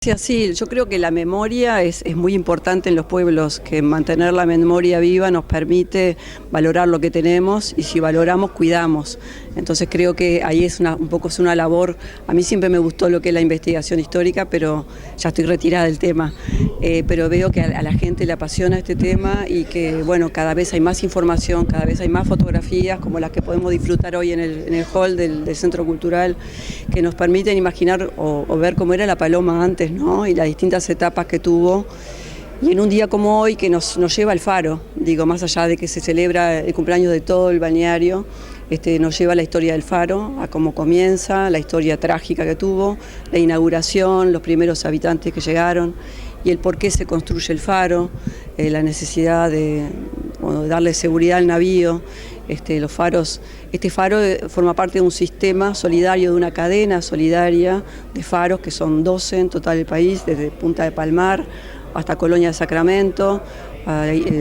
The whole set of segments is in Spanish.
Sí, así, yo creo que la memoria es muy importante en los pueblos, que mantener la memoria viva nos permite valorar lo que tenemos y si valoramos, cuidamos. Entonces creo que ahí es un poco es una labor. A mí siempre me gustó lo que es la investigación histórica, pero ya estoy retirada del tema. Pero veo que a la gente le apasiona este tema y que bueno, cada vez hay más información, cada vez hay más fotografías como las que podemos disfrutar hoy en el hall del Centro Cultural, que nos permiten imaginar o ver cómo era la paloma antes, ¿no? Y las distintas etapas que tuvo. Y en un día como hoy que nos lleva al Faro, digo, más allá de que se celebra el cumpleaños de todo el balneario, nos lleva a la historia del Faro, a cómo comienza, la historia trágica que tuvo, la inauguración, los primeros habitantes que llegaron y el por qué se construye el Faro, la necesidad de darle seguridad al navío. Los faros, este faro forma parte de un sistema solidario, de una cadena solidaria de faros, que son 12 en total el país, desde Punta de Palmar hasta Colonia de Sacramento.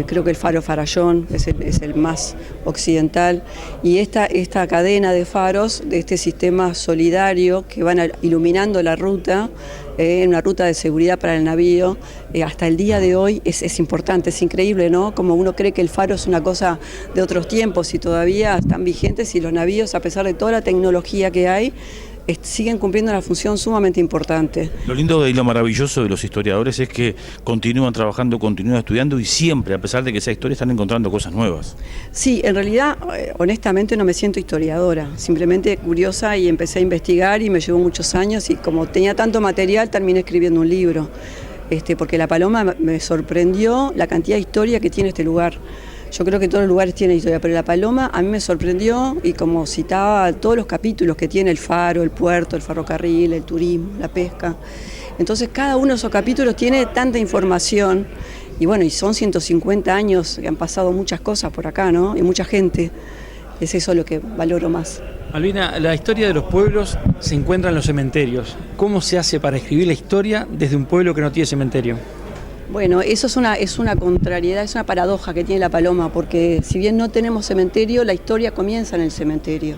Creo que el faro Farallón es el más occidental, y esta cadena de faros, de este sistema solidario que van iluminando la ruta, una ruta de seguridad para el navío, hasta el día de hoy es importante, es increíble, ¿no? Como uno cree que el faro es una cosa de otros tiempos y todavía están vigentes, y los navíos, a pesar de toda la tecnología que hay, siguen cumpliendo una función sumamente importante. Lo lindo y lo maravilloso de los historiadores es que continúan trabajando, continúan estudiando y siempre, a pesar de que sea historia, están encontrando cosas nuevas. Sí, en realidad, honestamente no me siento historiadora, simplemente curiosa, y empecé a investigar y me llevó muchos años, y como tenía tanto material terminé escribiendo un libro, porque la paloma me sorprendió la cantidad de historia que tiene este lugar. Yo creo que todos los lugares tienen historia, pero la paloma a mí me sorprendió, y como citaba todos los capítulos que tiene el faro, el puerto, el ferrocarril, el turismo, la pesca. Entonces cada uno de esos capítulos tiene tanta información, y bueno, y son 150 años que han pasado muchas cosas por acá, ¿no? Y mucha gente. Es eso lo que valoro más. Malvina, la historia de los pueblos se encuentra en los cementerios. ¿Cómo se hace para escribir la historia desde un pueblo que no tiene cementerio? Bueno, eso es una contrariedad, es una paradoja que tiene la paloma, porque si bien no tenemos cementerio, la historia comienza en el cementerio.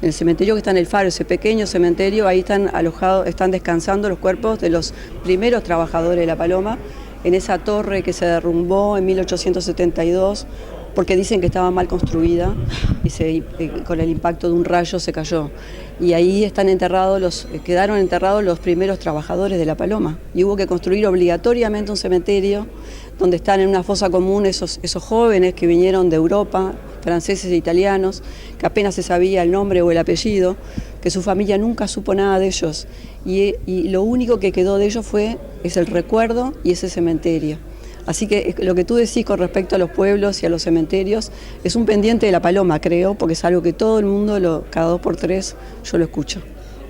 En el cementerio que está en el Faro, ese pequeño cementerio, ahí están alojados, están descansando los cuerpos de los primeros trabajadores de la paloma, en esa torre que se derrumbó en 1872, porque dicen que estaba mal construida y con el impacto de un rayo se cayó. Y ahí quedaron enterrados los primeros trabajadores de la paloma. Y hubo que construir obligatoriamente un cementerio donde están en una fosa común esos jóvenes que vinieron de Europa, franceses e italianos, que apenas se sabía el nombre o el apellido, que su familia nunca supo nada de ellos. Y lo único que quedó de ellos es el recuerdo y ese cementerio. Así que lo que tú decís con respecto a los pueblos y a los cementerios es un pendiente de la paloma, creo, porque es algo que todo el mundo, cada 2 por 3, yo lo escucho.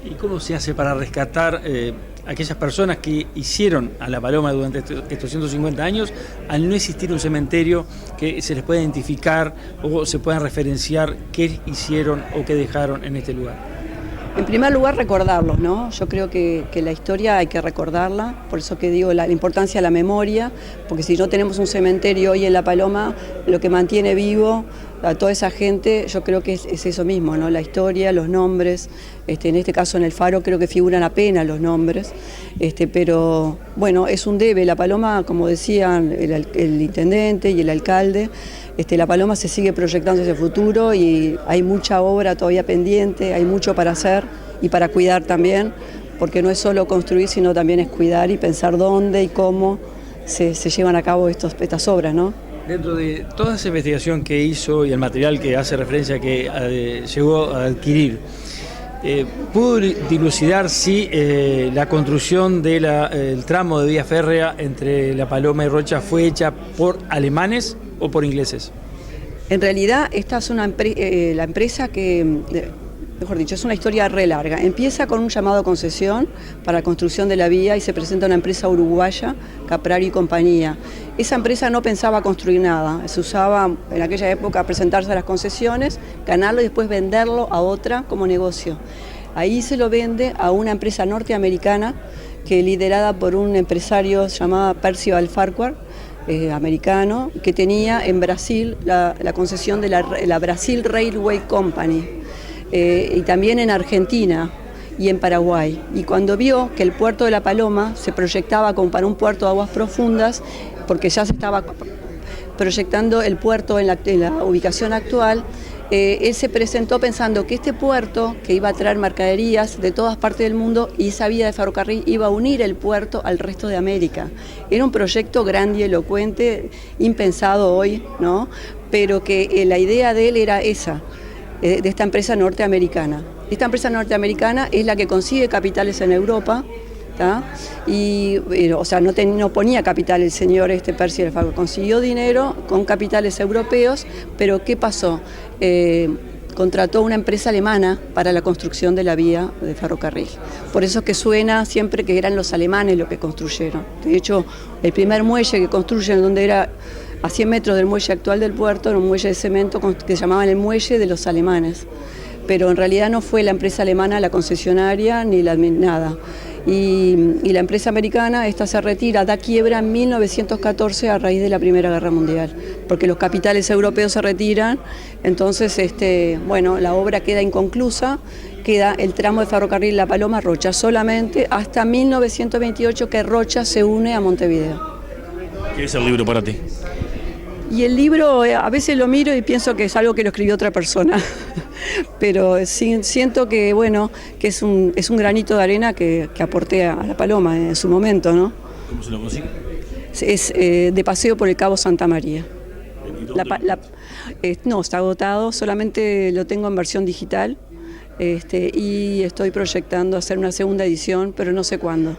¿Y cómo se hace para rescatar aquellas personas que hicieron a la paloma durante estos 150 años, al no existir un cementerio que se les pueda identificar o se puedan referenciar qué hicieron o qué dejaron en este lugar? En primer lugar, recordarlos, ¿no? Yo creo que la historia hay que recordarla, por eso que digo la importancia de la memoria, porque si no tenemos un cementerio hoy en La Paloma, lo que mantiene vivo a toda esa gente, yo creo que es eso mismo, ¿no? La historia, los nombres, en este caso en el Faro creo que figuran apenas los nombres, pero bueno, es un debe. La Paloma, como decían el intendente y el alcalde, la Paloma se sigue proyectando hacia el futuro y hay mucha obra todavía pendiente, hay mucho para hacer y para cuidar también, porque no es solo construir, sino también es cuidar y pensar dónde y cómo se llevan a cabo estas obras, ¿no? Dentro de toda esa investigación que hizo y el material que hace referencia que llegó a adquirir, ¿pudo dilucidar si la construcción del tramo de vía férrea entre La Paloma y Rocha fue hecha por alemanes o por ingleses? En realidad esta es la empresa que, mejor dicho, es una historia re larga. Empieza con un llamado a concesión para la construcción de la vía y se presenta una empresa uruguaya, Caprari y Compañía. Esa empresa no pensaba construir nada, se usaba en aquella época presentarse a las concesiones, ganarlo y después venderlo a otra como negocio. Ahí se lo vende a una empresa norteamericana que liderada por un empresario llamado Percival Farquhar, americano, que tenía en Brasil la concesión de la Brasil Railway Company, y también en Argentina. y en Paraguay. Y cuando vio que el puerto de La Paloma se proyectaba como para un puerto de aguas profundas, porque ya se estaba proyectando el puerto en la ubicación actual, él se presentó pensando que este puerto, que iba a traer mercaderías de todas partes del mundo, y esa vía de ferrocarril iba a unir el puerto al resto de América. Era un proyecto grandilocuente, impensado hoy, ¿no? Pero que la idea de él era esa, de esta empresa norteamericana. Esta empresa norteamericana es la que consigue capitales en Europa, ¿tá? Y, o sea, no ponía capital el señor Percy del Faro, consiguió dinero con capitales europeos, pero ¿qué pasó? Contrató una empresa alemana para la construcción de la vía de ferrocarril. Por eso es que suena siempre que eran los alemanes los que construyeron. De hecho, el primer muelle que construyen, donde era a 100 metros del muelle actual del puerto, era un muelle de cemento que llamaban el muelle de los alemanes. Pero en realidad no fue la empresa alemana la concesionaria ni nada. Y la empresa americana, esta se retira, da quiebra en 1914 a raíz de la Primera Guerra Mundial, porque los capitales europeos se retiran, entonces bueno, la obra queda inconclusa, queda el tramo de ferrocarril La Paloma-Rocha solamente hasta 1928, que Rocha se une a Montevideo. ¿Qué es el libro para ti? Y el libro, a veces lo miro y pienso que es algo que lo escribió otra persona, pero siento que, bueno, que es un granito de arena que aporté a La Paloma en su momento, ¿no? ¿Cómo se lo consigue? Es de paseo por el Cabo Santa María. No, está agotado, solamente lo tengo en versión digital, y estoy proyectando hacer una segunda edición, pero no sé cuándo.